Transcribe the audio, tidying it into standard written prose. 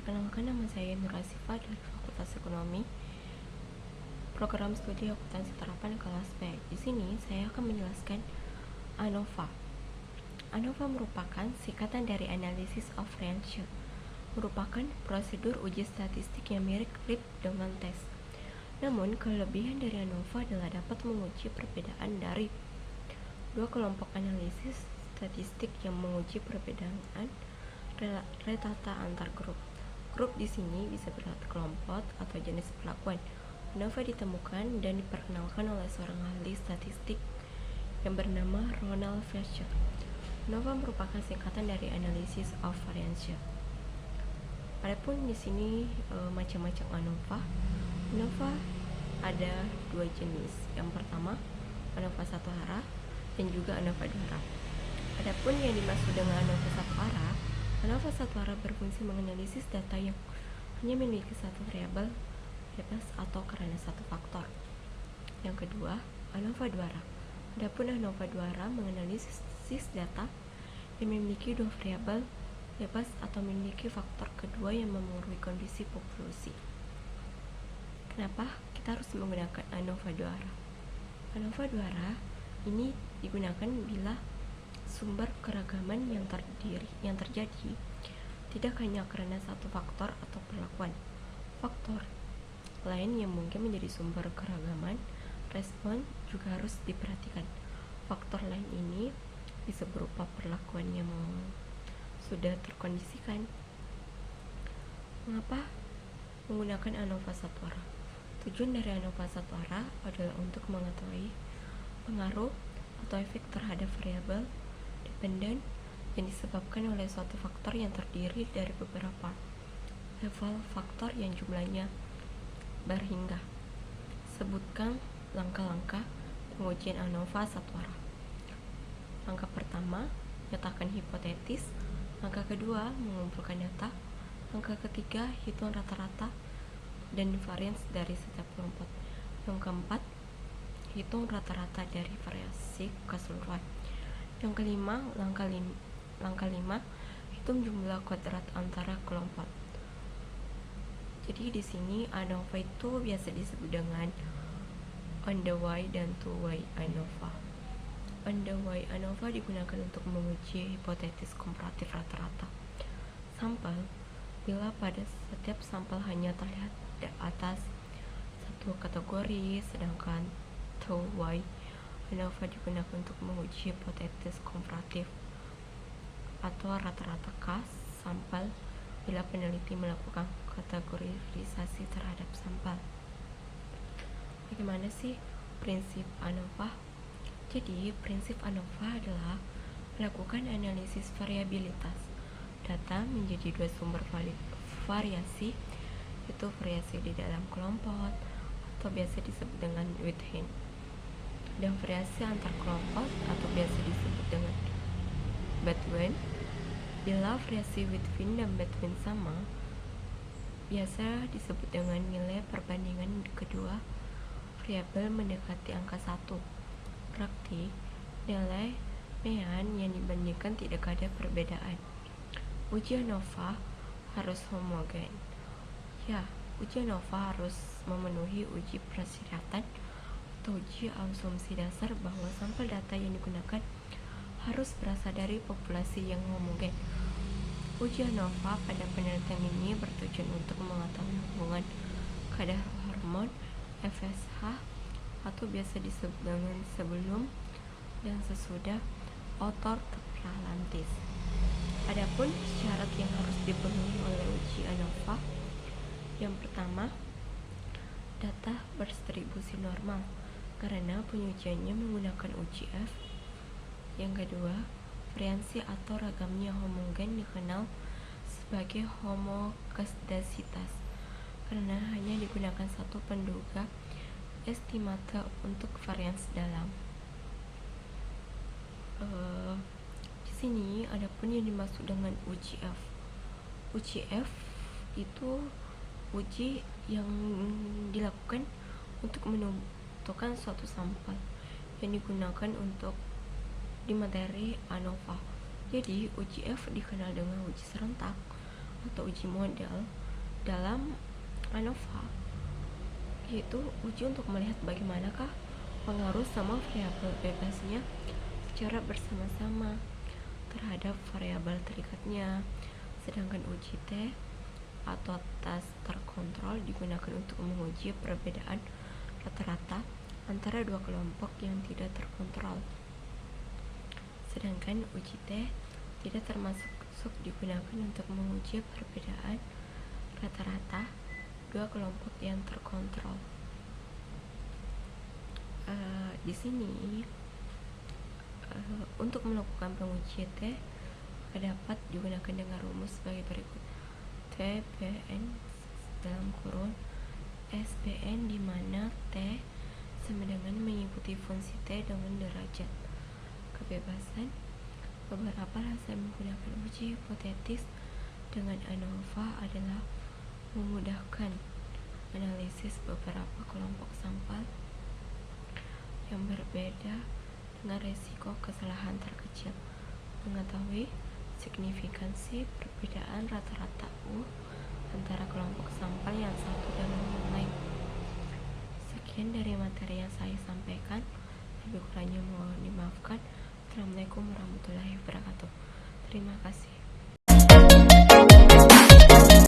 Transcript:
Perkenalkan, nama saya Nur Asifa dari Fakultas Ekonomi, Program Studi Akuntansi Terapan kelas B. Di sini saya akan menjelaskan ANOVA. ANOVA merupakan singkatan dari Analysis of Ratio, merupakan prosedur uji statistik yang mirip dengan tes. Namun, kelebihan dari ANOVA adalah dapat menguji perbedaan dari dua kelompok analisis statistik yang menguji perbedaan rata antar grup. Grup di sini bisa berarti kelompok atau jenis perlakuan. ANOVA ditemukan dan diperkenalkan oleh seorang ahli statistik yang bernama Ronald Fisher. ANOVA merupakan singkatan dari Analysis of Variance. Adapun di sini macam-macam ANOVA. ANOVA ada dua jenis. Yang pertama, ANOVA satu arah dan juga ANOVA dua arah. Adapun yang dimaksud dengan ANOVA satu arah, ANOVA satu arah berfungsi menganalisis data yang hanya memiliki satu variabel bebas atau karena satu faktor. Yang kedua, ANOVA dua arah. Adapun ANOVA dua arah menganalisis data yang memiliki dua variabel bebas atau memiliki faktor kedua yang memengaruhi kondisi populasi. Kenapa kita harus menggunakan ANOVA dua arah? ANOVA dua arah ini digunakan bila sumber keragaman yang terjadi tidak hanya karena satu faktor atau perlakuan. Faktor lain yang mungkin menjadi sumber keragaman respon juga harus diperhatikan. Faktor lain ini bisa berupa perlakuan yang sudah terkondisikan. Mengapa menggunakan ANOVA satu arah? Tujuan dari ANOVA satu arah adalah untuk mengetahui pengaruh atau efek terhadap variabel dependen yang disebabkan oleh suatu faktor yang terdiri dari beberapa level faktor yang jumlahnya berhingga. Sebutkan langkah-langkah pengujian ANOVA satu arah. Langkah pertama, nyatakan hipotesis. Langkah kedua, mengumpulkan data. Langkah ketiga, hitung rata-rata dan varians dari setiap kelompok. Yang keempat, hitung rata-rata dari variasi keseluruhan. Yang kelima, langkah lima, hitung jumlah kuadrat antara kelompok. Jadi di sini ANOVA itu biasa disebut dengan on the way dan two way ANOVA. On the way ANOVA digunakan untuk menguji hipotesis komparatif rata-rata sampel bila pada setiap sampel hanya terlihat di atas satu kategori, sedangkan two way ANOVA digunakan untuk menguji hipotesis komparatif atau rata-rata kas sampel bila peneliti melakukan kategorisasi terhadap sampel. Bagaimana sih prinsip ANOVA? Jadi, prinsip ANOVA adalah melakukan analisis variabilitas data menjadi dua sumber variasi, yaitu variasi di dalam kelompok atau biasa disebut dengan within, dan variasi antar kelompok atau biasa disebut dengan between. Bila variasi within dan between sama, biasa disebut dengan nilai perbandingan kedua variabel mendekati angka 1. Berarti nilai mean yang dibandingkan tidak ada perbedaan. Uji ANOVA harus homogen. Ya, uji ANOVA harus memenuhi uji persyaratan atau uji asumsi dasar bahwa sampel data yang digunakan harus berasal dari populasi yang homogen. Uji ANOVA pada penelitian ini bertujuan untuk mengetahui hubungan kadar hormon FSH atau biasa disebut dengan sebelum dan sesudah ortoprolantis. Adapun syarat yang harus dipenuhi oleh uji ANOVA, yang pertama, data berdistribusi normal karena pengujiannya menggunakan uji F. Yang kedua, variansi atau ragamnya homogen dikenal sebagai homogesitas karena hanya digunakan satu penduga estimate untuk varians dalam. Di sini adapun yang dimaksud dengan uji F. Uji F itu uji yang dilakukan untuk menentukan suatu sampel yang digunakan untuk di materi ANOVA. Jadi uji F dikenal dengan uji serentak atau uji model dalam ANOVA, yaitu uji untuk melihat bagaimanakah pengaruh sama variabel bebasnya secara bersama-sama terhadap variabel terikatnya. Sedangkan uji T atau tes terkontrol digunakan untuk menguji perbedaan rata-rata antara dua kelompok yang tidak terkontrol. Sedangkan uji T tidak termasuk digunakan untuk menguji perbedaan rata-rata dua kelompok yang terkontrol. Di sini untuk melakukan pengujian T dapat digunakan dengan rumus sebagai berikut: TBN dalam kurun SBN, di mana T sama dengan mengikuti fungsi T dengan derajat kebebasan. Beberapa alasan menggunakan uji hipotetis dengan ANOVA adalah memudahkan analisis beberapa kelompok sampel yang berbeda dengan risiko kesalahan terkecil, mengetahui signifikansi perbedaan rata-rata U antara kelompok sampel yang satu dan yang lain. Sekian dari materi yang saya sampaikan, lebih kurangnya mohon dimaafkan. Assalamualaikum warahmatullahi wabarakatuh. Terima kasih.